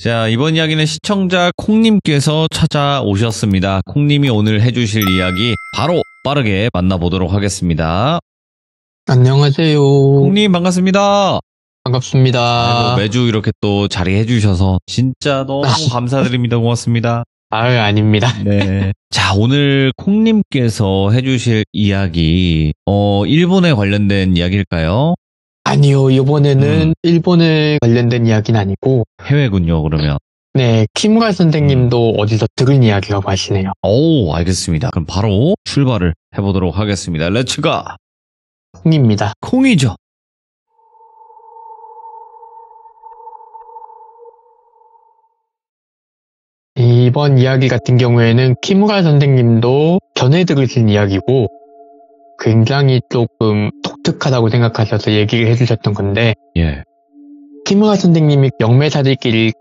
자, 이번 이야기는 시청자 콩님께서 찾아오셨습니다. 콩님이 오늘 해주실 이야기 바로 빠르게 만나보도록 하겠습니다. 안녕하세요. 콩님 반갑습니다. 반갑습니다. 아이고, 매주 이렇게 또 자리해 주셔서 진짜 너무 감사드립니다. 고맙습니다. 아유, 아닙니다. 네. 자, 오늘 콩님께서 해주실 이야기, 일본에 관련된 이야기일까요? 아니요, 이번에는 일본에 관련된 이야기는 아니고, 해외군요, 그러면. 네, 키무라 선생님도 어디서 들은 이야기라고 하시네요. 오, 알겠습니다. 그럼 바로 출발을 해보도록 하겠습니다. 렛츠가! 콩입니다. 콩이죠. 이번 이야기 같은 경우에는 키무라 선생님도 전해 들으신 이야기고, 굉장히 조금 독특하다고 생각하셔서 얘기를 해주셨던 건데, 예. 키무라 선생님이 영매사들끼리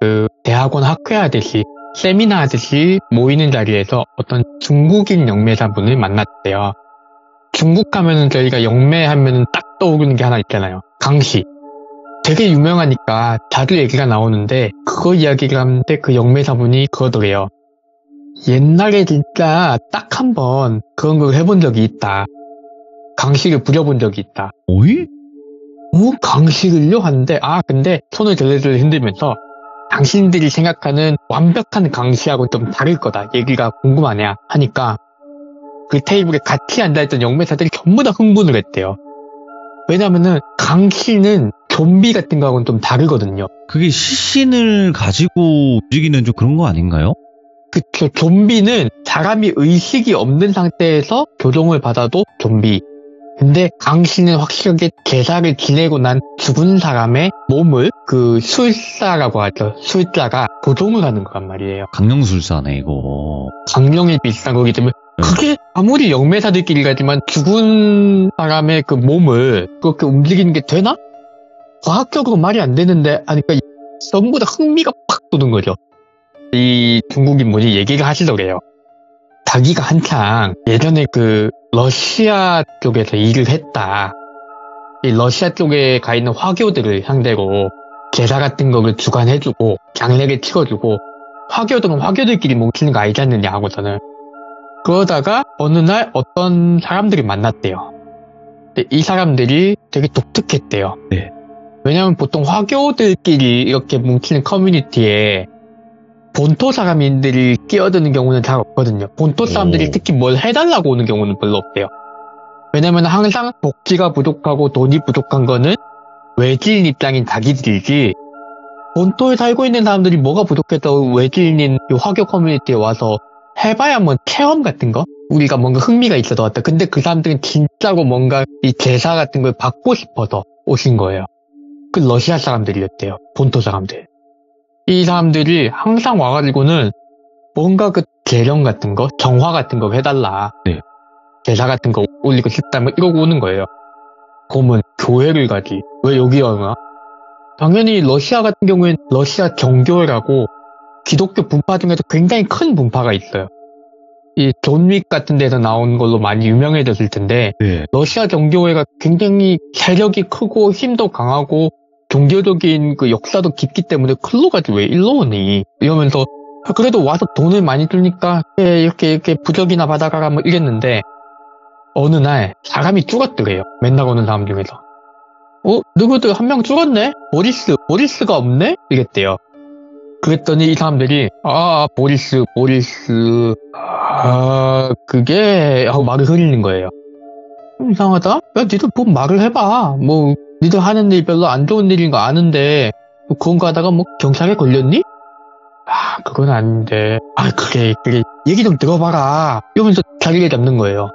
대학원 학회 하듯이, 세미나 하듯이 모이는 자리에서 어떤 중국인 영매사분을 만났대요. 중국 가면은 저희가 영매 하면은 딱 떠오르는 게 하나 있잖아요. 강씨. 되게 유명하니까 자주 얘기가 나오는데 그거 이야기를 하는데 그 영매사분이 그러더래요. 옛날에 진짜 딱 한 번 그런 걸 해본 적이 있다. 강씨를 부려본 적이 있다. 오이? 강씨를요? 하는데 근데 손을 들들들 흔들면서 당신들이 생각하는 완벽한 강씨하고 좀 다를 거다. 얘기가 궁금하냐 하니까 그 테이블에 같이 앉아있던 영매사들이 전부 다 흥분을 했대요. 왜냐면은 강씨는 좀비 같은 거하고는 좀 다르거든요. 그게 시신을 가지고 움직이는 좀 그런 거 아닌가요? 그쵸. 좀비는 사람이 의식이 없는 상태에서 조종을 받아도 좀비. 근데 강씨는 확실하게 제사를 지내고 난 죽은 사람의 몸을 술사라고 하죠. 술사가 조종을 하는 거란 말이에요. 강령술사네, 이거. 강령에 비슷한 거기 때문에 그게 아무리 영매사들끼리 가지만 죽은 사람의 그 몸을 그렇게 움직이는 게 되나? 과학적으로 말이 안 되는데 하니까 전부 다 흥미가 팍 돋은 거죠. 이 중국인 분이 얘기를 하시더래요. 자기가 한창 예전에 러시아 쪽에서 일을 했다. 이 러시아 쪽에 가 있는 화교들을 상대로 제사 같은 거를 주관해주고 장례를 치러주고 화교들은 화교들끼리 뭉치는 거 알지 않느냐 하고서는 그러다가 어느 날 어떤 사람들이 만났대요. 근데 이 사람들이 되게 독특했대요. 네. 왜냐면 보통 화교들끼리 이렇게 뭉치는 커뮤니티에 본토 사람들이 끼어드는 경우는 잘 없거든요. 본토 사람들이 특히 뭘 해달라고 오는 경우는 별로 없대요. 왜냐면 항상 복지가 부족하고 돈이 부족한 거는 외지인 입장인 자기들이지 본토에 살고 있는 사람들이 뭐가 부족해서 외지인인 이 화교 커뮤니티에 와서 해봐야 뭐 체험 같은 거? 우리가 뭔가 흥미가 있어서 왔다. 근데 그 사람들은 진짜로 뭔가 이 제사 같은 걸 받고 싶어서 오신 거예요. 그 러시아 사람들이었대요. 본토 사람들. 이 사람들이 항상 와가지고는 뭔가 계령 같은 거, 정화 같은 거 해달라. 네. 제사 같은 거 올리고 싶다면 이러고 오는 거예요. 그러면 교회를 가지. 왜 여기 오나? 당연히 러시아 같은 경우엔 러시아 정교회라고 기독교 분파 중에서 굉장히 큰 분파가 있어요. 이 존 윅 같은 데서 나온 걸로 많이 유명해졌을 텐데 네. 러시아 정교회가 굉장히 세력이 크고 힘도 강하고 종교적인 역사도 깊기 때문에 클로 가지 왜 일로 오니? 이러면서 그래도 와서 돈을 많이 주니까 이렇게 부적이나 받아가라 뭐 이랬는데 어느 날 사람이 죽었더래요. 맨날 오는 사람 중에서. 누구들 한 명 죽었네? 보리스가 없네? 이랬대요. 그랬더니 이 사람들이 보리스 그게 하고 말을 흐리는 거예요. 이상하다? 야 니들 뭐 말을 해봐. 뭐 니들 하는 일 별로 안 좋은 일인 거 아는데 뭐 그런 거 하다가 뭐 경찰에 걸렸니? 그건 아닌데. 그래 얘기 좀 들어봐라. 이러면서 자리를 잡는 거예요.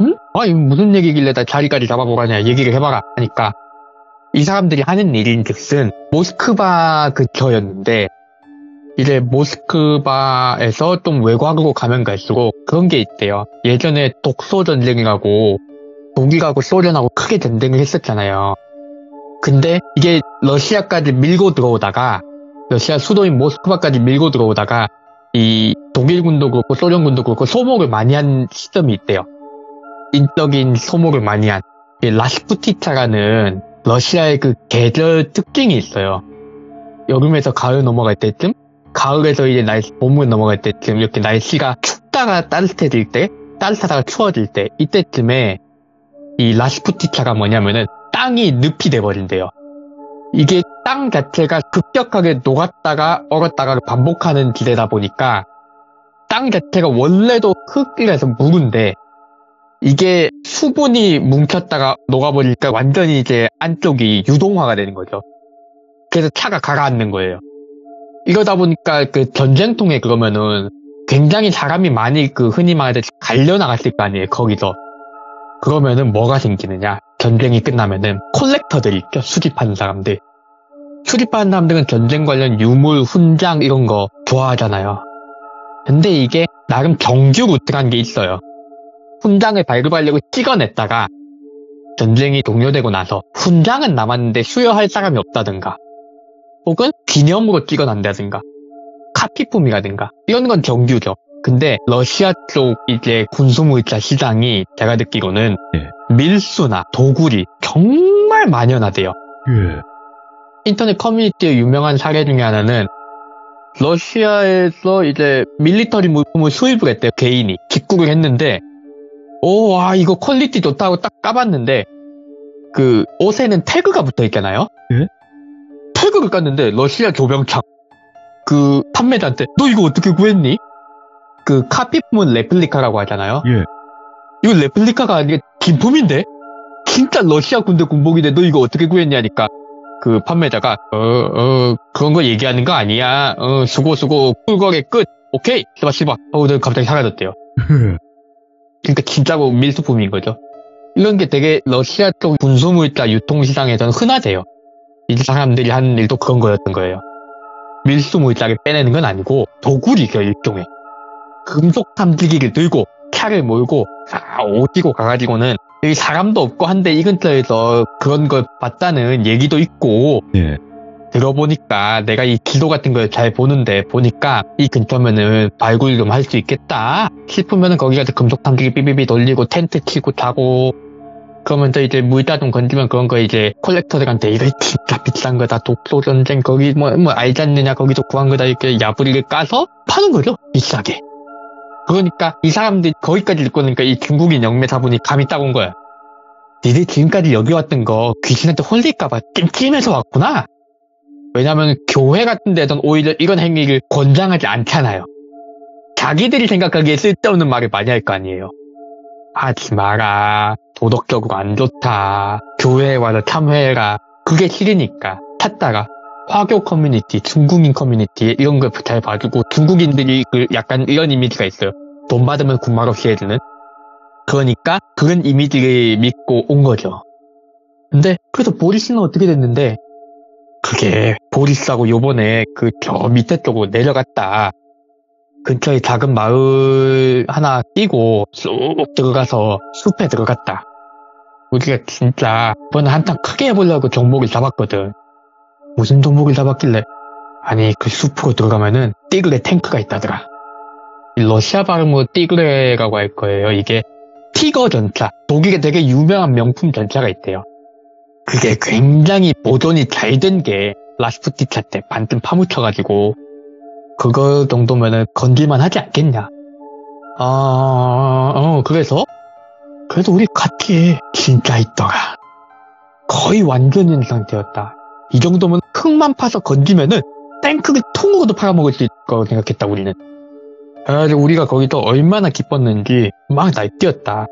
응? 이거 무슨 얘기길래 나 자리까지 잡아보라냐. 얘기를 해봐라 하니까 이 사람들이 하는 일인즉슨 모스크바 근처였는데 이제 모스크바에서 좀 외곽으로 가면 갈수록 그런 게 있대요. 예전에 독소전쟁이라고 독일하고 소련하고 크게 전쟁을 했었잖아요. 근데 이게 러시아까지 밀고 들어오다가 러시아 수도인 모스크바까지 밀고 들어오다가 이 독일군도 그렇고 소련군도 그렇고 소모를 많이 한 시점이 있대요. 인적인 소모를 많이 한 이 라스푸티차라는 러시아의 계절 특징이 있어요. 여름에서 가을 넘어갈 때쯤, 가을에서 이제 봄을 넘어갈 때쯤, 이렇게 날씨가 춥다가 따뜻해질 때, 따뜻하다가 추워질 때, 이때쯤에 이 라스푸티차가 뭐냐면은 땅이 늪이 돼버린대요. 이게 땅 자체가 급격하게 녹았다가 얼었다가 반복하는 지대다 보니까 땅 자체가 원래도 흙이라서 무른데 이게 수분이 뭉쳤다가 녹아버리니까 완전히 이제 안쪽이 유동화가 되는 거죠. 그래서 차가 가라앉는 거예요. 이러다 보니까 그 전쟁통에 그러면은 굉장히 사람이 많이 그 흔히 말하듯이 갈려나갔을 거 아니에요, 거기서. 그러면은 뭐가 생기느냐. 전쟁이 끝나면은 콜렉터들이 있죠, 수집하는 사람들. 수집하는 사람들은 전쟁 관련 유물, 훈장 이런 거 좋아하잖아요. 근데 이게 나름 정규 루트라는 게 있어요. 훈장을 발급하려고 찍어냈다가 전쟁이 종료되고 나서 훈장은 남았는데 수여할 사람이 없다든가 혹은 기념으로 찍어낸다든가 카피품이라든가 이런 건 정규죠. 근데 러시아 쪽 이제 군수물자 시장이 제가 듣기로는 밀수나 도굴이 정말 만연하대요. 인터넷 커뮤니티의 유명한 사례 중에 하나는 러시아에서 이제 밀리터리 물품을 수입을 했대요. 개인이 직구를 했는데 와 이거 퀄리티 좋다고 딱 까봤는데 그 옷에는 태그가 붙어있잖아요. 태그를 깠는데 러시아 조병창 그 판매자한테 너 이거 어떻게 구했니? 그 카피품은 레플리카라고 하잖아요. 이거 레플리카가 아니라 진품인데? 진짜 러시아 군대 군복인데 너 이거 어떻게 구했냐 하니까 그 판매자가 그런 거 얘기하는 거 아니야. 수고 꿀거래 끝. 오케이 스바스바 하고 갑자기 사라졌대요. 그러니까 진짜로 밀수품인 거죠. 이런 게 되게 러시아 쪽 군수물자 유통시장에서는 흔하대요. 이 사람들이 하는 일도 그런 거였던 거예요. 밀수물자를 빼내는 건 아니고 도굴이죠, 일종의. 금속 탐지기를 들고 차를 몰고 오지고 가가지고는 여기 사람도 없고 한데 이 근처에서 그런 걸 봤다는 얘기도 있고 들어보니까 내가 이 지도 같은 걸 잘 보는데 보니까 이 근처면은 발굴 좀 할 수 있겠다 싶으면은 거기 가서 금속 탐지기 삐삐삐 돌리고 텐트 치고 자고 그러면서 이제 물자 좀 건지면 그런 거 이제 콜렉터들한테 이거 진짜 비싼 거다 독소전쟁 거기 뭐 알지 않느냐 거기서 구한 거다 이렇게 야부리를 까서 파는 거죠 비싸게. 그러니까 이 사람들이 거기까지 듣고 나니까 이 중국인 영매사분이 감이 딱 온 거야. 니들 지금까지 여기 왔던 거 귀신한테 홀릴까봐 찜찜해서 왔구나. 왜냐면 교회 같은 데선 오히려 이런 행위를 권장하지 않잖아요. 자기들이 생각하기에 쓸데없는 말을 많이 할 거 아니에요. 하지 마라. 도덕적으로 안 좋다. 교회에 와서 참회해라. 그게 싫으니까 찾다가 화교 커뮤니티, 중국인 커뮤니티 이런 걸 잘 봐주고 중국인들이 그 약간 이런 이미지가 있어요. 돈 받으면 군말 없이 해주는. 그러니까 그런 이미지를 믿고 온 거죠. 근데 그래서 보리스는 어떻게 됐는데 그게 보리스하고 요번에 그 저 밑에 쪽으로 내려갔다. 근처에 작은 마을 하나 끼고 쑥 들어가서 숲에 들어갔다. 우리가 진짜 이번에 한탕 크게 해보려고 종목을 잡았거든. 무슨 종목을 잡았길래 아니 그 숲으로 들어가면은 띠그레 탱크가 있다더라. 러시아 발음으로 띠그레라고 할 거예요. 이게 티거 전차, 독일에 되게 유명한 명품 전차가 있대요. 그게 굉장히 보존이 잘 된 게 라스푸티차 때 반쯤 파묻혀가지고 그거 정도면은 건질만 하지 않겠냐. 그래서 우리 같이 진짜 있더라. 거의 완전인 상태였다. 이 정도면 흙만 파서 건지면은 탱크를 통으로도 팔아먹을 수 있을 거라고 생각했다 우리는. 그래가지고 우리가 거기서 얼마나 기뻤는지 막 날뛰었다.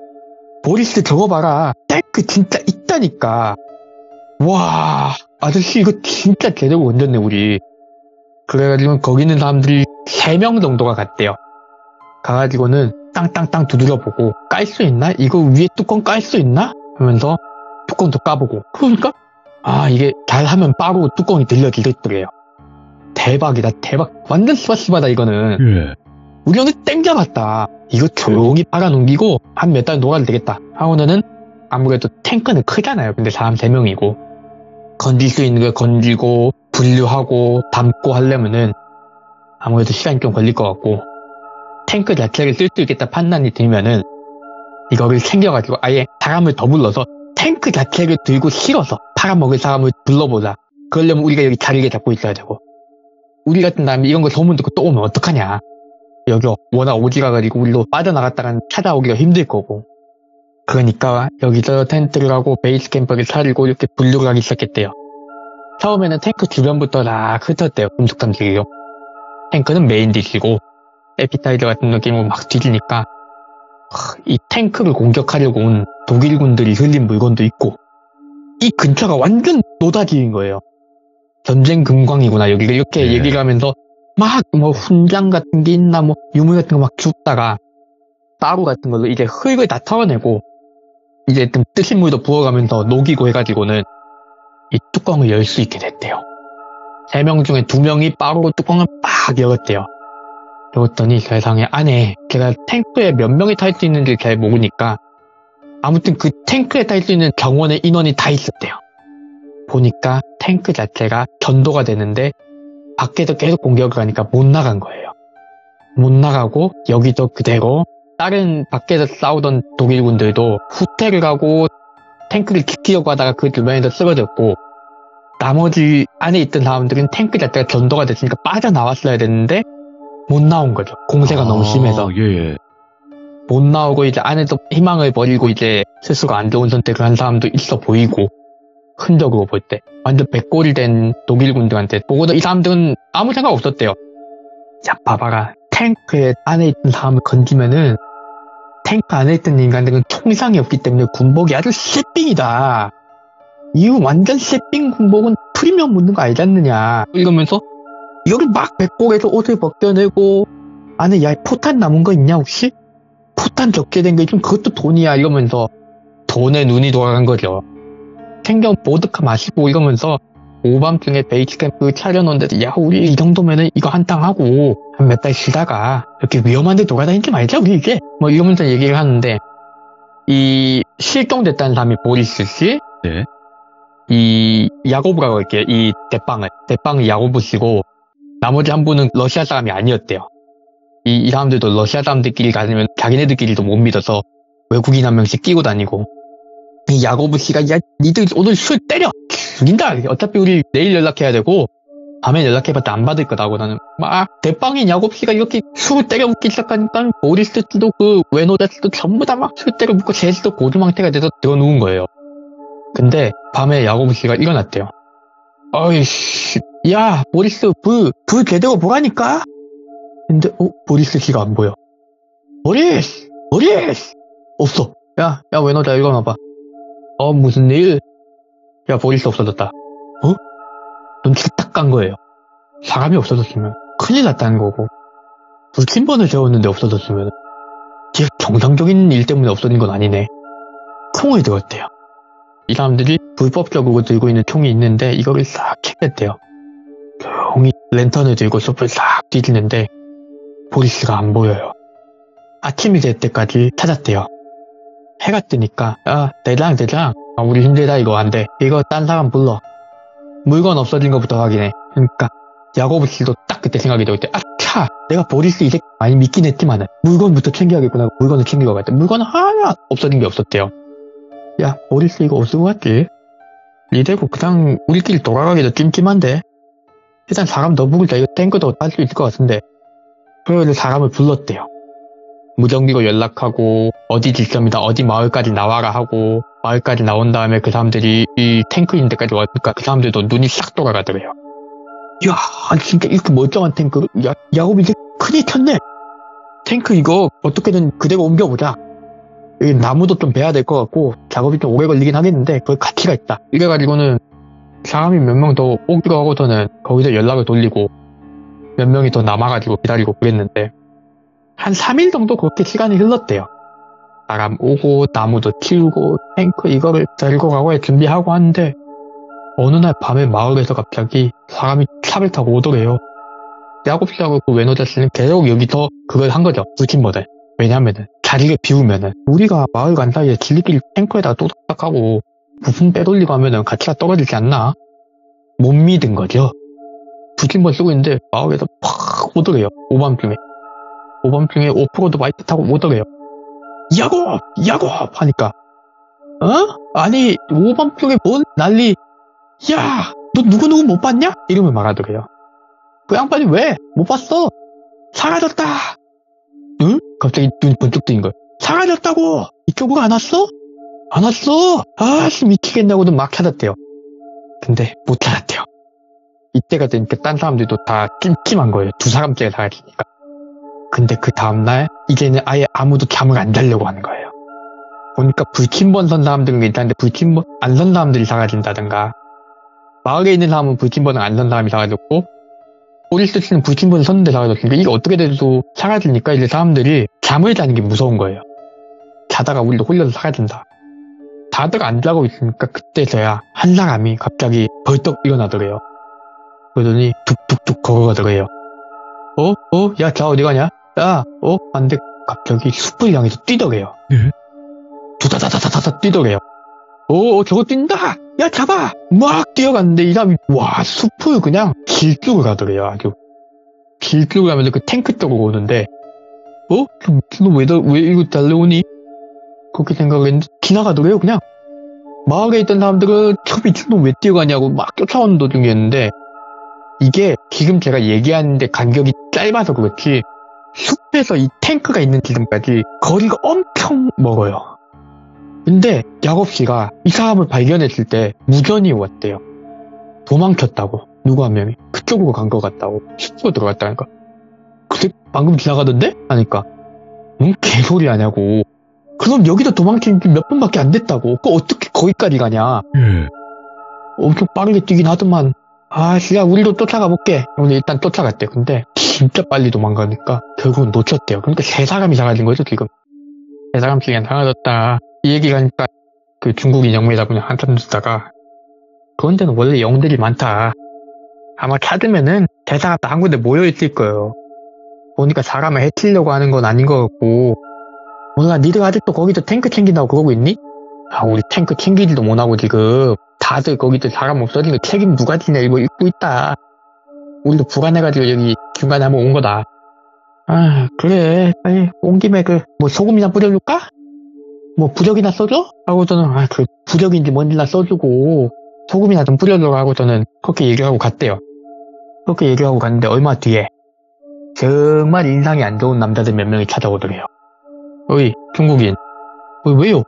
보리스 저거 봐라. 탱크 진짜 있다니까. 와 아저씨 이거 진짜 제대로 건졌네 우리. 그래가지고 거기 있는 사람들이 3명 정도가 갔대요. 가가지고는 땅땅땅 두드려보고 깔 수 있나? 이거 위에 뚜껑 깔 수 있나? 하면서 뚜껑도 까보고 그러니까 이게 잘하면 바로 뚜껑이 들려지겠더래요. 대박이다 대박. 완전 스바스바다 이거는. 우리 형이 땡겨봤다. 이거 조용히 팔아넘기고 한 몇 달 놀아도 되겠다 하고는 아무래도 탱크는 크잖아요. 근데 사람 3명이고 건질 수 있는 걸 건지고 분류하고 담고 하려면은 아무래도 시간이 좀 걸릴 것 같고 탱크 자체를 쓸 수 있겠다 판단이 들면은 이거를 챙겨가지고 아예 사람을 더 불러서 탱크 자체를 들고 실어서 팔아먹을 사람을 불러보자. 그러려면 우리가 여기 자리를 잡고 있어야 되고. 우리 같은 사람이 이런 거 소문 듣고 또 오면 어떡하냐. 여기 워낙 오지가가지고 우리도 빠져나갔다간 찾아오기가 힘들 거고. 그러니까 여기서 텐트를 하고 베이스 캠프를 차리고 이렇게 분류를 하기 시작했대요. 처음에는 탱크 주변부터 다 흩었대요. 금속 탐지기로. 탱크는 메인 디시고 에피타이저 같은 느낌으로 막 뒤지니까 이 탱크를 공격하려고 온 독일군들이 흘린 물건도 있고 이 근처가 완전 노다지인 거예요. 전쟁 금광이구나 여기가 이렇게 네. 얘기를 하면서 막 뭐 훈장 같은 게 있나 뭐 유물 같은 거 막 줍다가 따루 같은 걸로 이제 흙을 다 털어내고 이제 좀 뜨신 물도 부어가면서 녹이고 해가지고는 이 뚜껑을 열 수 있게 됐대요. 3명 중에 2명이 빠르고 뚜껑을 빡 열었대요. 열었더니 세상에 안에 제가 탱크에 몇 명이 탈 수 있는지 잘 모르니까 아무튼 그 탱크에 탈 수 있는 정원의 인원이 다 있었대요. 보니까 탱크 자체가 전도가 되는데 밖에서 계속 공격을 하니까 못 나간 거예요. 못 나가고 여기도 그대로 다른 밖에서 싸우던 독일군들도 후퇴를 하고 탱크를 지키려고 하다가 그 주변에서 쓰러졌고 나머지 안에 있던 사람들은 탱크 자체가 전도가 됐으니까 빠져나왔어야 됐는데 못 나온 거죠. 공세가 너무 심해서. 예. 못 나오고 이제 안에서 희망을 버리고 이제 스스로 안 좋은 선택을 한 사람도 있어 보이고 흔적으로 볼 때 완전 백골이 된 독일군들한테 보고도 이 사람들은 아무 생각 없었대요. 자 봐봐라 탱크에 안에 있던 사람을 건지면은 탱크 안에 있던 인간들은 총상이 없기 때문에 군복이 아주 쎄삥이다. 이거 완전 쎄삥 군복은 프리미엄 묻는 거 알지 않느냐 이러면서 이거를 막 백골에서 옷을 벗겨내고 안에 야 포탄 남은 거 있냐 혹시? 포탄 적게 된 거 있으면 그것도 돈이야 이러면서 돈에 눈이 돌아간 거죠. 챙겨 보드카 마시고 이러면서 오밤중에 베이스 캠프 차려놓은데도 야 우리 이 정도면은 이거 한탕 하고 한 몇 달 쉬다가 이렇게 위험한 데 돌아다니지 말자 우리 이제 뭐 이러면서 얘기를 하는데 이 실종됐다는 사람이 보리스 씨 네. 이 야고브라고 할게요. 이 대빵을 야고브 씨고 나머지 한 분은 러시아 사람이 아니었대요. 이 사람들도 러시아 사람들끼리 다니면 자기네들끼리도 못 믿어서 외국인 한 명씩 끼고 다니고 이 야고브 씨가 야 니들 오늘 술 때려 죽인다 어차피 우리 내일 연락해야 되고 밤에 연락해봤자 안 받을 거다고 나는 막 대빵인 야고브 씨가 이렇게 술을 때려 묻기 시작하니까 보리스 씨도 그 외노자 씨도 전부 다 막 술 때려 묻고 제시도 고주망태가 돼서 들어누운 거예요. 근데 밤에 야고브 씨가 일어났대요. 어이씨 야 보리스 불 제대로 보라니까. 근데 보리스 씨가 안 보여. 보리스 없어. 야 외노자 일어나봐. 무슨 일? 야 보리스 없어졌다. 눈치가 딱 간 거예요. 사람이 없어졌으면 큰일 났다는 거고 불침번을 세웠는데 없어졌으면 진짜 정상적인 일 때문에 없어진 건 아니네. 총을 들었대요. 이 사람들이 불법적으로 들고 있는 총이 있는데 이거를 싹 캐냈대요. 조용히 랜턴을 들고 숲을 싹 뒤지는데 보리스가 안 보여요. 아침이 될 때까지 찾았대요. 해가 뜨니까 야 대장 우리 힘들다 이거 안 돼. 이거 딴 사람 불러. 물건 없어진 것부터 확인해. 그러니까 야고브 씨도 딱 그때 생각이 들었대. 아차 내가 보리스 이제 많이 믿긴 했지만은 물건부터 챙겨야겠구나. 물건을 챙기고 갔대. 물건은 하나 없어진 게 없었대요. 야 보리스 이거 어디서 갔지? 이대로 그냥 우리끼리 돌아가기도 찜찜한데 일단 사람 더 부르자. 이거 탱크도 탈 수 있을 것 같은데. 그래서 사람을 불렀대요. 무전기로 연락하고 어디 지점이다 어디 마을까지 나와라 하고 마을까지 나온 다음에 그 사람들이 이 탱크 있는 데까지 왔으니까 그 사람들도 눈이 싹 돌아가더래요. 이야 진짜 이렇게 멀쩡한 탱크를 야곱 이제 큰일 쳤네. 탱크 이거 어떻게든 그대로 옮겨보자. 여기 나무도 좀 베야 될 것 같고 작업이 좀 오래 걸리긴 하겠는데 그걸 가치가 있다. 이래가지고는 사람이 몇 명 더 오기로 하고서는 거기서 연락을 돌리고 몇 명이 더 남아가지고 기다리고 그랬는데 한 3일 정도 그렇게 시간이 흘렀대요. 사람 오고 나무도 키우고 탱크 이거를 데리고 가고 준비하고 하는데 어느 날 밤에 마을에서 갑자기 사람이 차를 타고 오더래요. 야곱 씨하고 그 외노자 씨는 계속 여기서 그걸 한 거죠. 불침번을. 왜냐면은 자리를 비우면은 우리가 마을 간 사이에 지들끼리 탱크에다가 또닥닥하고 부품 빼돌리고 하면은 가치가 떨어지지 않나? 못 믿은 거죠. 불침번 쓰고 있는데 마을에서 팍 오더래요. 오밤중에 5%도 마이크 타고 오더래요. 야곱 하니까 아니 오밤중에 뭔 난리. 야 너 누구누구 못 봤냐? 이름을 말하더래요. 그 양반이 왜? 못 봤어. 사라졌다. 응? 갑자기 눈이 번쩍 뜨인 거예요. 사라졌다고. 이쪽으로 안 왔어? 안 왔어. 아씨 미치겠냐고도 막 찾았대요. 근데 못 찾았대요. 이때가 되니까 딴 사람들도 다 찜찜한 거예요. 두 사람째가 사라지니까. 근데 그 다음날 이제는 아예 아무도 잠을 안 자려고 하는 거예요. 보니까 불침번 선 사람들은 괜찮은데 불침번 안 선 사람들이 사라진다든가, 마을에 있는 사람은 불침번을 안 선 사람이 사라졌고 보리스씨는 불침번을 섰는데 사라졌으니까 이게 어떻게 돼도 사라지니까 이제 사람들이 잠을 자는 게 무서운 거예요. 자다가 우리도 홀려서 사라진다. 다들 안 자고 있으니까 그때서야 한 사람이 갑자기 벌떡 일어나더래요. 그러더니 툭툭툭 걸어가더래요. 야, 자 어디 가냐? 야, 안돼. 갑자기 숲을 향해서 뛰더래요. 네? 두다다다다다 뛰더래요. 저거 뛴다! 야, 잡아! 막 뛰어갔는데 이 사람이, 와, 숲을 그냥 길쭉을 가더래요, 아주. 길쭉을 가면서 그 탱크 쪽으로 오는데, 저 미친놈 왜 이거 달려오니? 그렇게 생각을 했는데, 지나가더래요, 그냥. 마을에 있던 사람들은 저 미친놈 왜 뛰어가냐고 막 쫓아오는 도중이었는데, 이게 지금 제가 얘기하는데 간격이 짧아서 그렇지, 숲에서 이 탱크가 있는 지점까지 거리가 엄청 멀어요. 근데 약업씨가 이 사람을 발견했을 때 무전이 왔대요. 도망쳤다고. 누구 한 명이 그쪽으로 간 것 같다고. 숲으로 들어갔다니까. 근데 방금 지나가던데? 하니까 개소리 하냐고. 그럼 여기도 도망친 지 몇 분밖에 안 됐다고. 어떻게 거기까지 가냐. 엄청 빠르게 뛰긴 하더만. 야, 우리도 쫓아가 볼게. 오늘 일단 쫓아갔대요. 근데 진짜 빨리 도망가니까 결국은 놓쳤대요. 그러니까 세 사람이 사라진 거죠, 지금. 세 사람씩 사라졌다. 이 얘기가 하니까 그 중국인 영매자분이 한참 듣다가, 그런 데는 원래 영들이 많다. 아마 찾으면은 대사가 다 한 군데 모여있을 거예요. 보니까 사람을 해치려고 하는 건 아닌 것 같고, 몰라, 니들 아직도 거기서 탱크 챙긴다고 그러고 있니? 우리 탱크 챙기지도 못하고 지금 다들 거기서 사람 없어진 거 책임 누가 지냐 이거 읽고 있다. 우리도 불안해가지고 여기 중간에 한번 온 거다. 그래. 아니, 온 김에 뭐 소금이나 뿌려줄까? 뭐 부적이나 써줘? 하고 저는 그 부적인지 뭔지나 써주고 소금이나 좀 뿌려줘 하고 저는 그렇게 얘기하고 갔대요. 그렇게 얘기하고 갔는데 얼마 뒤에 정말 인상이 안 좋은 남자들 몇 명이 찾아오더래요. 어이, 중국인. 왜요?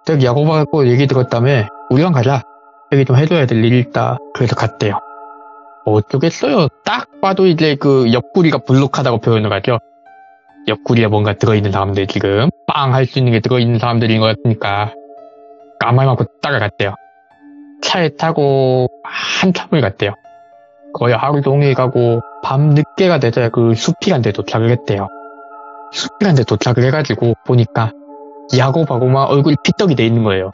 내가 야구받고 얘기 들었다며. 우리랑 가자. 여기 좀 해줘야 될 일이 있다. 그래서 갔대요. 어쩌겠어요. 딱 봐도 이제 그 옆구리가 불룩하다고 표현을 하죠. 옆구리에 뭔가 들어있는 사람들, 지금 빵 할 수 있는 게 들어있는 사람들인 것 같으니까 까말 맞고 따라갔대요. 차에 타고 한참을 갔대요. 거의 하루 종일 가고 밤 늦게가 돼서야 그 숲이란 데 도착을 했대요. 숲이란 데 도착을 해가지고 보니까 야고바고만 얼굴이 피떡이 돼 있는 거예요.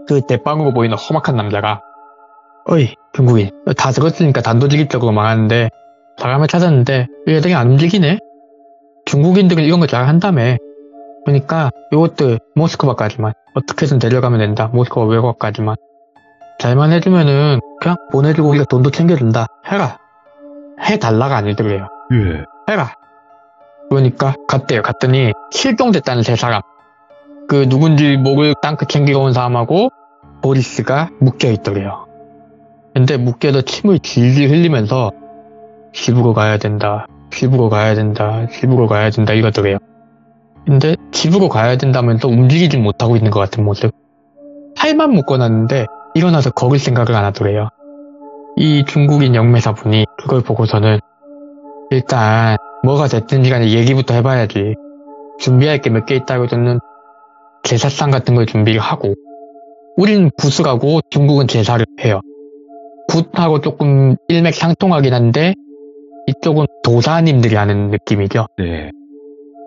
그 대빵으로 보이는 험악한 남자가, 어이, 중국인, 다 들었으니까 단도직입적으로 말하는데 사람을 찾았는데 얘들이 안 움직이네? 중국인들은 이런 거 잘 한다며. 그러니까 요것들 모스크바까지만 어떻게든 데려가면 된다. 모스크바 외곽까지만 잘만 해주면은 그냥 보내주고 우리가 돈도 챙겨준다. 해라. 해달라가 아니더래요. 해라. 그러니까 갔대요. 갔더니 실종됐다는 세 사람, 그 누군지 모를 탱크 챙기러 온 사람하고 보리스가 묶여있더래요. 근데 묶여서 침을 질질 흘리면서 집으로 가야 된다, 집으로 가야 된다, 집으로 가야 된다 이러더래요. 근데 집으로 가야 된다면서 움직이지 못하고 있는 것 같은 모습. 팔만 묶어놨는데 일어나서 걸을 생각을 안 하더래요. 이 중국인 영매사분이 그걸 보고서는 일단 뭐가 됐든지 간에 얘기부터 해봐야지. 준비할 게 몇 개 있다고 저는 제사상 같은 걸 준비를 하고, 우리는 굿을 하고 중국은 제사를 해요. 굿하고 조금 일맥상통하긴 한데 이쪽은 도사님들이 하는 느낌이죠. 네.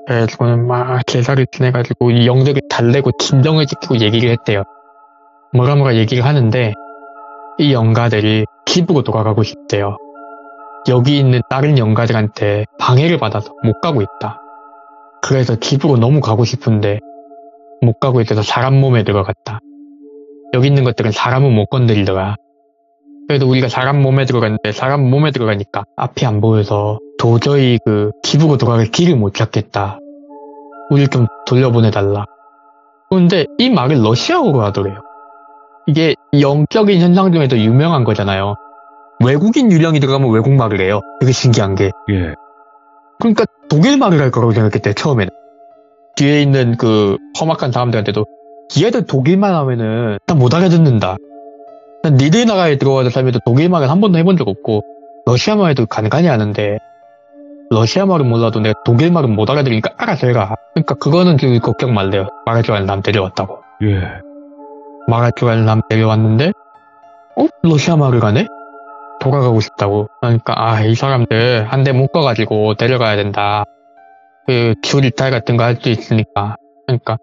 그래가지고는 막 제사를 지내가지고 이 영들을 달래고 진정을 지키고 얘기를 했대요. 뭐라 얘기를 하는데 이 영가들이 집으로 돌아가고 싶대요. 여기 있는 다른 영가들한테 방해를 받아서 못 가고 있다. 그래서 집으로 너무 가고 싶은데 못 가고 있어서 사람 몸에 들어갔다. 여기 있는 것들은 사람은 못 건드리더라. 그래도 우리가 사람 몸에 들어갔는데 사람 몸에 들어가니까 앞이 안 보여서 도저히 그 집으로 돌아갈 길을 못 찾겠다. 우리 좀 돌려보내달라. 그런데 이 말을 러시아어로 하더래요. 이게 영적인 현상 중에도 유명한 거잖아요. 외국인 유령이 들어가면 외국말을 해요. 되게 신기한 게. 예. 그러니까 독일말을 할 거라고 생각했대요, 처음에는. 뒤에 있는 그 험악한 사람들한테도 얘들 독일말 하면은 난 못 알아듣는다. 난 니들 나라에 들어와서 살면서 독일말은 한 번도 해본 적 없고 러시아말도 간간히 하는데 러시아말은 몰라도 내가 독일말은 못 알아들으니까 알아서 해라. 그러니까 그거는 그 걱정 말래요. 말할 줄 아는 사람 데려왔다고. 예. 말할 줄 아는 사람 데려왔는데 러시아말을 가네? 돌아가고 싶다고. 그러니까 이 사람들 한 대 묶어가지고 데려가야 된다. 그 줄이탈 같은 거 할 수 있으니까. 그러니까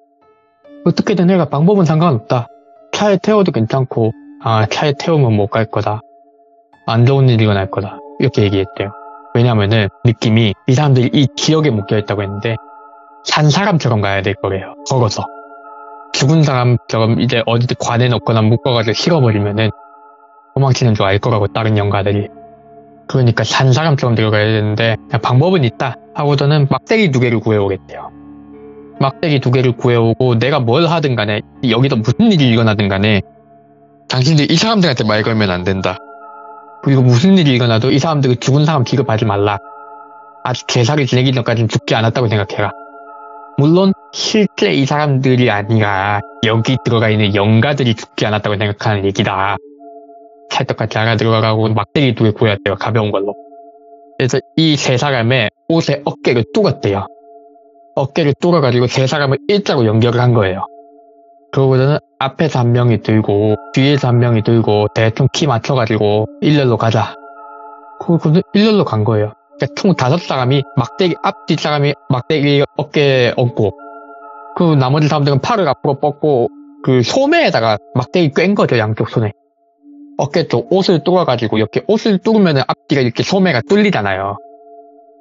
어떻게든 해가 방법은 상관없다. 차에 태워도 괜찮고 차에 태우면 못 갈 거다. 안 좋은 일이 일어날 거다. 이렇게 얘기했대요. 왜냐면은 느낌이 이 사람들이 이 지역에 묶여있다고 했는데 산 사람처럼 가야 될 거래요. 걸어서. 죽은 사람처럼 이제 어디 관에 넣거나 묶어가지고 실어버리면은 도망치는 줄 알 거라고 다른 영가들이. 그러니까 산 사람처럼 들어가야 되는데 방법은 있다 하고서는 막대기 2개를 구해오겠대요. 막대기 2개를 구해오고 내가 뭘 하든 간에 여기서 무슨 일이 일어나든 간에 당신들 이 사람들한테 말 걸면 안 된다. 그리고 무슨 일이 일어나도 이 사람들을 죽은 사람 취급하지 말라. 아직 제사를 지내기 전까지는 죽지 않았다고 생각해라. 물론 실제 이 사람들이 아니라 여기 들어가 있는 영가들이 죽지 않았다고 생각하는 얘기다. 찰떡같이 알아들어가고 막대기 2개 구해야 돼요. 가벼운 걸로. 그래서 이 세 사람의 옷에 어깨를 뚫었대요. 어깨를 뚫어가지고 세 사람을 일자로 연결을 한 거예요. 그러고서는 앞에서 한 명이 들고 뒤에서 한 명이 들고 대충 키 맞춰가지고 일렬로 가자. 그러고서 일렬로 간 거예요. 그러니까 총 5사람이 막대기 앞뒤 사람이 막대기 어깨에 얹고 그 나머지 사람들은 팔을 앞으로 뻗고 그 소매에다가 막대기 꿰인 거죠. 양쪽 손에. 어깨 쪽 옷을 뚫어가지고 이렇게 옷을 뚫으면은 앞뒤가 이렇게 소매가 뚫리잖아요.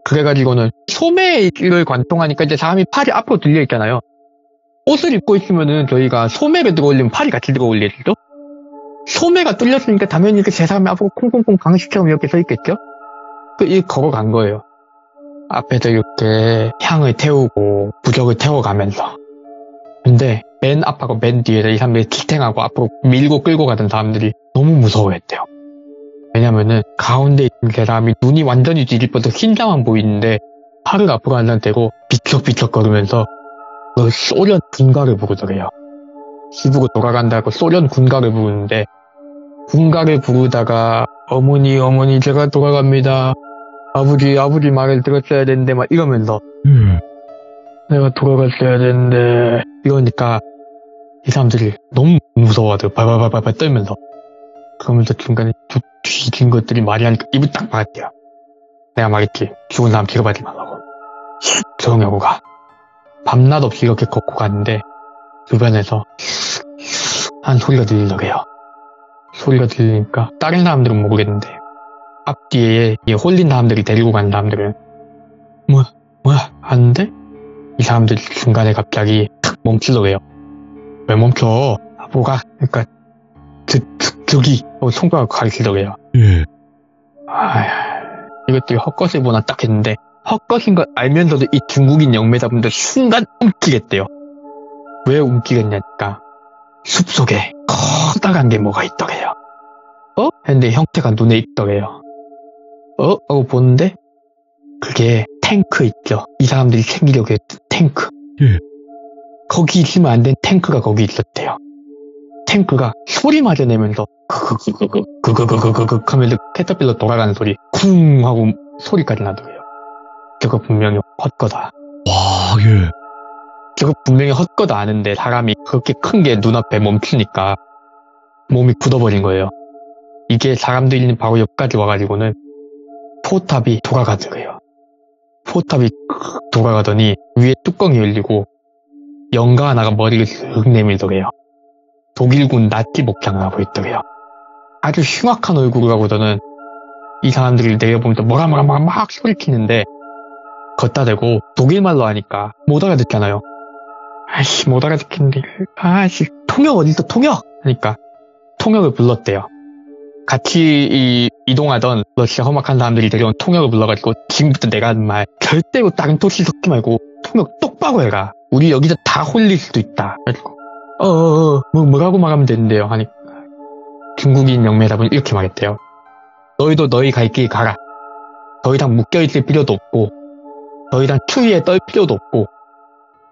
그래가지고는 소매를 관통하니까 이제 사람이 팔이 앞으로 들려 있잖아요. 옷을 입고 있으면은 저희가 소매를 들어 올리면 팔이 같이 들어 올리죠? 소매가 뚫렸으니까 당연히 이렇게 세 사람이 앞으로 콩콩콩 강식처럼 이렇게 서 있겠죠? 이렇게 걸어간 거예요. 앞에서 이렇게 향을 태우고 부적을 태워가면서. 근데 맨 앞하고 맨 뒤에서 이 사람들이 지탱하고 앞으로 밀고 끌고 가던 사람들이 너무 무서워했대요. 왜냐면은 가운데 있는 세 사람이 눈이 완전히 뒤집어서 흰자만 보이는데 팔을 앞으로 한단 대고 비쩍비쩍 걸으면서 소련 군가를 부르더래요. 집으로 돌아간다고 소련 군가를 부르는데 군가를 부르다가 어머니 제가 돌아갑니다. 아버지 말을 들었어야 되는데 막 이러면서 내가 돌아갔어야 되는데 이러니까 이 사람들이 너무 무서워하더라고요. 발발발발 떨면서. 그러면서 중간에 뒤진 것들이 말이 하니까 입을 딱 막았대요. 내가 말했지. 죽은 사람 취급하지 말라고. 조용히 하고 가. 밤낮 없이 이렇게 걷고 갔는데 주변에서 한 소리가 들리더래요. 소리가 들리니까 다른 사람들은 모르겠는데 앞뒤에 홀린 사람들이 데리고 간 사람들은 뭐야 하는데 이 사람들이 중간에 갑자기 탁 멈추더래요. 왜 멈춰? 뭐가? 그러니까 저기 손가락 가리키더래요. 이것들이 헛것을 보나 딱 했는데 헛것인 걸 알면서도 이 중국인 영매자분들 순간 움찔했대요. 왜 움찔했냐니까 숲속에 커다란 게 뭐가 있더래요. 했는데 형태가 눈에 익더래요. 하고 보는데 그게 탱크 있죠. 이 사람들이 챙기려고 했던 탱크. 거기 있으면 안 된 탱크가 거기 있었대요. 탱크가 소리마저 내면서 하면서 캐터필러 돌아가는 소리 쿵 하고 소리까지 나더래요. 저거 분명히 헛거다. 와, 예. 저거 분명히 헛거다 아는데 사람이 그렇게 큰 게 눈앞에 멈추니까 몸이 굳어버린 거예요. 이게 사람들이 바로 옆까지 와가지고는 포탑이 돌아가더래요. 포탑이 돌아가더니 위에 뚜껑이 열리고 영가 하나가 머리를 쓱 내밀더래요. 독일군 나치 복장을 하고 있더래요. 아주 흉악한 얼굴을 하고서는 이 사람들을 내려보면서 뭐라 막 소리치는데 걷다 대고 독일말로 하니까 못 알아듣잖아요. 아이씨 못 알아듣겠는데 통역 어딨어 통역 하니까 통역을 불렀대요. 같이 이동하던 러시아 험악한 사람들이 데려온 통역을 불러가지고 지금부터 내가 하는 말 절대로 다른 토시 섞지 말고 통역 똑바로 해라. 우리 여기서 다 홀릴 수도 있다. 그래가지고 뭐라고 말하면 되는데요 하니까 중국인 영매답은 이렇게 말했대요. 너희도 너희 갈 길 가라. 더 이상 묶여있을 필요도 없고 더 이상 추위에 떨 필요도 없고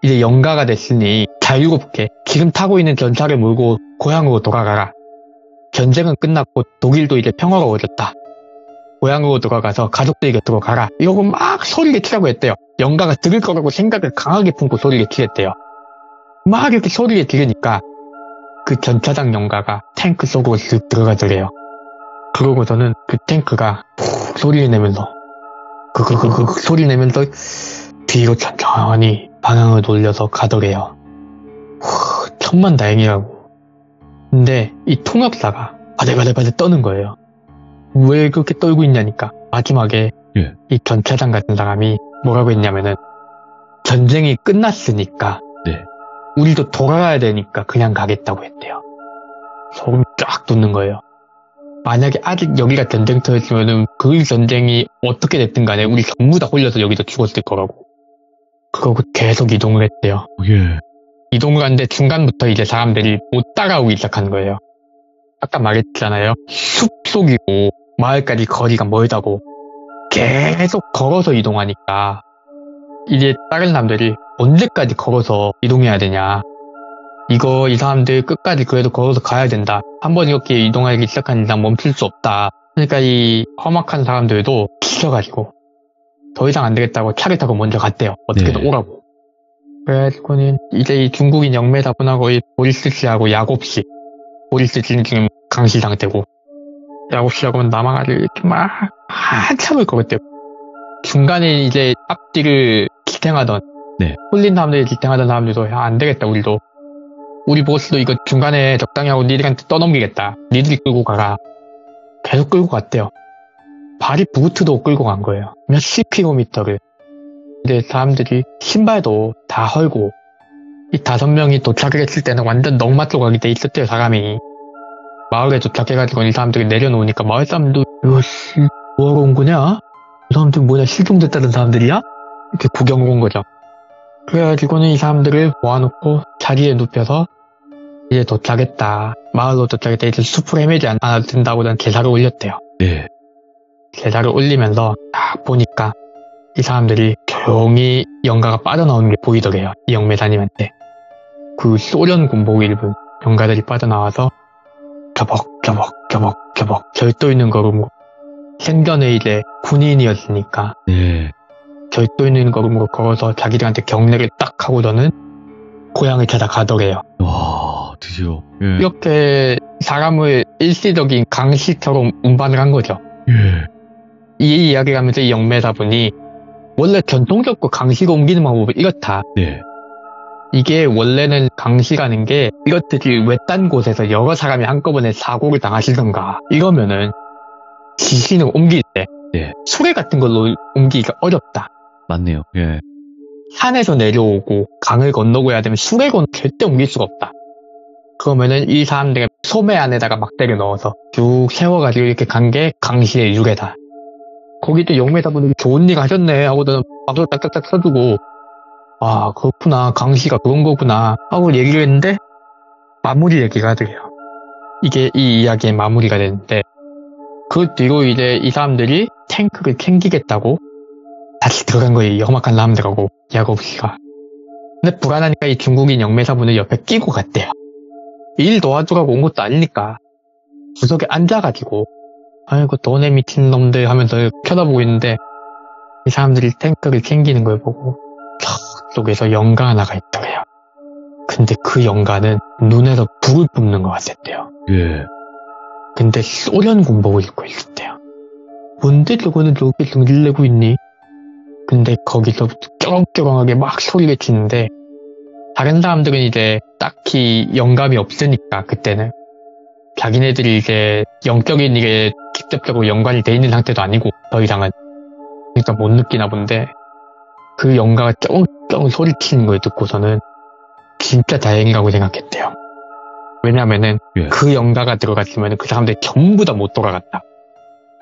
이제 영가가 됐으니 자유롭게 지금 타고 있는 전차를 몰고 고향으로 돌아가라. 전쟁은 끝났고 독일도 이제 평화로워졌다. 고향으로 돌아가서 가족들 곁으로 가라. 이러고 막 소리를 치라고 했대요. 영가가 들을 거라고 생각을 강하게 품고 소리를 치랬대요. 막 이렇게 소리를 지르니까 그 전차장 영가가 탱크 속으로 쓱 들어가더래요. 그러고서는 그 탱크가 푹 소리를 내면서 소리 내면서 뒤로 천천히 방향을 돌려서 가더래요. 천만다행이라고. 근데 이 통역사가 바들바들 떠는 거예요. 왜 그렇게 떨고 있냐니까 마지막에 이 전차장 같은 사람이 뭐라고 했냐면은 전쟁이 끝났으니까 우리도 돌아가야 되니까 그냥 가겠다고 했대요. 소름 쫙 돋는 거예요. 만약에 아직 여기가 전쟁터였으면은 그 전쟁이 어떻게 됐든 간에 우리 전부 다 홀려서 여기서 죽었을 거라고. 그러고 계속 이동을 했대요. 이동을 하는데 중간부터 이제 사람들이 못 따라오기 시작하는 거예요. 아까 말했잖아요. 숲속이고 마을까지 거리가 멀다고. 계속 걸어서 이동하니까 이제 다른 사람들이 언제까지 걸어서 이동해야 되냐. 이 사람들 끝까지 그래도 걸어서 가야 된다. 한번 이렇게 이동하기 시작한 이상 멈출 수 없다. 그러니까 이 험악한 사람들도 지쳐가지고 더 이상 안 되겠다고 차를 타고 먼저 갔대요. 어떻게든 오라고. 그래가지고는 이제 이 중국인 영매사분하고 이 보리스 씨하고 야곱 씨. 보리스 씨는 지금 강시 상태고 야곱 씨하고는 남아가지고 이렇게 막 한참을 걸었대요. 중간에 이제 앞뒤를 지탱하던 홀린 사람들이 지탱하던 사람들도 야, 안 되겠다 우리도. 우리 보스도 이거 중간에 적당히 하고 니들한테 떠넘기겠다. 니들이 끌고 가라. 계속 끌고 갔대요. 발이 부트도 끌고 간 거예요. 몇십 킬로미터를. 근데 사람들이 신발도 다 헐고 이 5명이 도착을 했을 때는 완전 넉마 조각이 돼 있었대요. 사람이. 마을에 도착해가지고 이 사람들이 내려놓으니까 마을 사람도 이씨 뭐하러 온 거냐? 이 사람들 뭐냐 실종됐다는 사람들이야? 이렇게 구경을 온 거죠. 그래가지고는 이 사람들을 모아놓고 자리에 눕혀서 이제 도착했다. 마을로 도착했다. 이제 숲을 헤매지 않아도 된다고 제사를 올렸대요. 제사를 올리면서 딱 보니까 이 사람들이 조용히 영가가 빠져나오는 게 보이더래요. 이 영매사님한테. 그 소련 군복을 입은 영가들이 빠져나와서 저벅 절도 있는 걸음으로 생전에 이제 군인이었으니까 절도 있는 걸음으로 걸어서 자기들한테 경례를 딱 하고서는 고향을 찾아가더래요. 와, 드디어. 이렇게 사람을 일시적인 강시처럼 운반을 한 거죠. 이 이야기를 하면서 이 영매사분이 원래 전통적으로 강시로 옮기는 방법은 이렇다. 이게 원래는 강시라는 게 이렇듯이 외딴 곳에서 여러 사람이 한꺼번에 사고를 당하시던가 이러면은 지신을 옮길 때 수레 같은 걸로 옮기기가 어렵다. 맞네요. 산에서 내려오고 강을 건너고야 되면 수레건 절대 옮길 수가 없다. 그러면은 이 사람들의 소매 안에다가 막대를 넣어서 쭉 세워가지고 이렇게 간 게 강시의 유래다. 거기도 영매사분들이 좋은 일 하셨네 하고는 박수 딱딱딱 쳐주고 아 그렇구나 강시가 그런 거구나 하고 얘기를 했는데 마무리 얘기가 돼요. 이게 이 이야기의 마무리가 되는데 그 뒤로 이제 이 사람들이 탱크를 챙기겠다고 다시 들어간 거예요. 험악한 사람들하고 야곱 씨가. 근데 불안하니까 이 중국인 영매사분을 옆에 끼고 갔대요. 일 도와주라고 온 것도 아니니까 구석에 앉아가지고 아이고 돈에 미친 놈들 하면서 쳐다보고 있는데 이 사람들이 탱크를 챙기는 걸 보고 저쪽에서 영가 하나가 있더래요. 근데 그 영가는 눈에서 불을 뿜는 것 같았대요. 근데 소련 군복을 입고 있었대요. 뭔데 저거는 저렇게 성질 내고 있니? 근데 거기서 쩌렁쩌렁하게 막 소리를 치는데 다른 사람들은 이제 딱히 영감이 없으니까 그때는 자기네들이 이제 영적인 일에 직접적으로 연관이 돼 있는 상태도 아니고 더 이상은 그러니까 못 느끼나 본데 그 영가가 쩌렁쩌렁 소리치는 걸 듣고서는 진짜 다행이라고 생각했대요. 왜냐면은 그 영가가 들어갔으면 그 사람들이 전부 다 못 돌아갔다.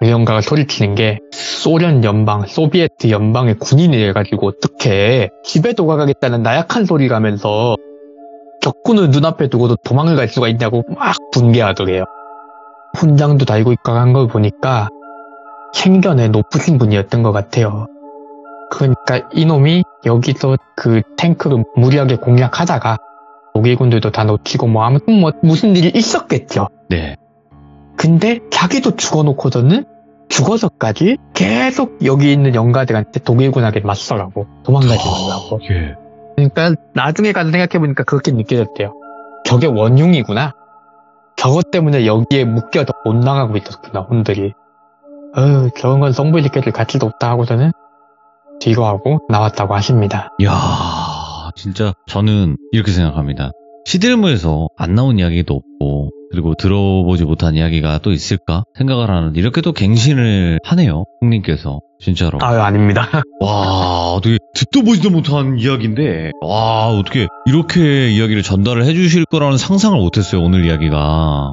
그 영가가 소리치는 게 소련 연방, 소비에트 연방의 군인이 돼가지고 어떻게 집에 돌아가겠다는 나약한 소리라면서 적군을 눈앞에 두고도 도망을 갈 수가 있냐고 막 분개하더래요. 훈장도 달고 있고 한 걸 보니까 생전에 높으신 분이었던 것 같아요. 그러니까 이놈이 여기서 그 탱크를 무리하게 공략하다가 독일군들도 다 놓치고 뭐 아무튼 뭐 무슨 일이 있었겠죠. 네. 근데 자기도 죽어놓고서는 죽어서까지 계속 여기 있는 영가들한테 독일군에게 맞서라고 도망가지 말라고. 예. 그러니까 나중에 가서 생각해보니까 그렇게 느껴졌대요. 저게 원흉이구나. 저것 때문에 여기에 묶여서 못 나가고 있었구나, 혼들이. 저런 건 성불시켜줄 가치도 없다 하고서는 뒤로 하고 나왔다고 하십니다. 이야, 진짜 저는 이렇게 생각합니다. 시들무에서 안 나온 이야기도 없고 그리고 들어보지 못한 이야기가 또 있을까 생각을 하는 이렇게 또 갱신을 하네요. 형님께서 진짜로. 아유, 아닙니다. 와, 어떻게 듣도 보지도 못한 이야기인데 와, 어떻게 이렇게 이야기를 전달을 해주실 거라는 상상을 못했어요. 오늘 이야기가.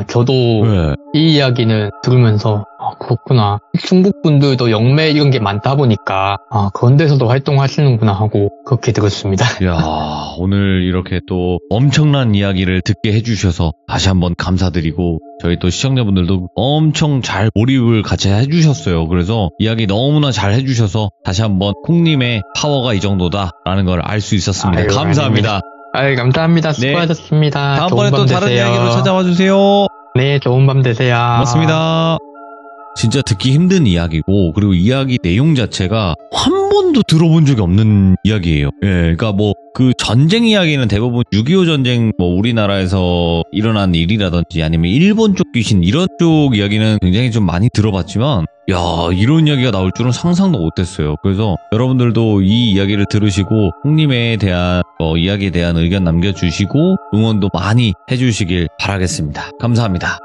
저도 네. 이 이야기는 들으면서 그렇구나. 충북분들도 영매 이런 게 많다 보니까 그런 데서도 활동하시는구나 하고 그렇게 들었습니다. 이야, 오늘 이렇게 또 엄청난 이야기를 듣게 해주셔서 다시 한번 감사드리고 저희 또 시청자분들도 엄청 잘 몰입을 같이 해주셨어요. 그래서 이야기 너무나 잘 해주셔서 다시 한번 콩님의 파워가 이 정도다라는 걸 알 수 있었습니다. 아유, 감사합니다. 아닙니다. 감사합니다. 수고하셨습니다. 다음번에 또 좋은 밤 다른 되세요. 이야기로 찾아와 주세요. 네, 좋은 밤 되세요. 고맙습니다. 진짜 듣기 힘든 이야기고 그리고 이야기 내용 자체가 한 번도 들어본 적이 없는 이야기예요. 예, 그러니까 뭐 그 전쟁 이야기는 대부분 6.25 전쟁 뭐 우리나라에서 일어난 일이라든지 아니면 일본 쪽 귀신 이런 쪽 이야기는 굉장히 좀 많이 들어봤지만 야, 이런 이야기가 나올 줄은 상상도 못했어요. 그래서 여러분들도 이 이야기를 들으시고 형님에 대한 이야기에 대한 의견 남겨주시고 응원도 많이 해주시길 바라겠습니다. 감사합니다.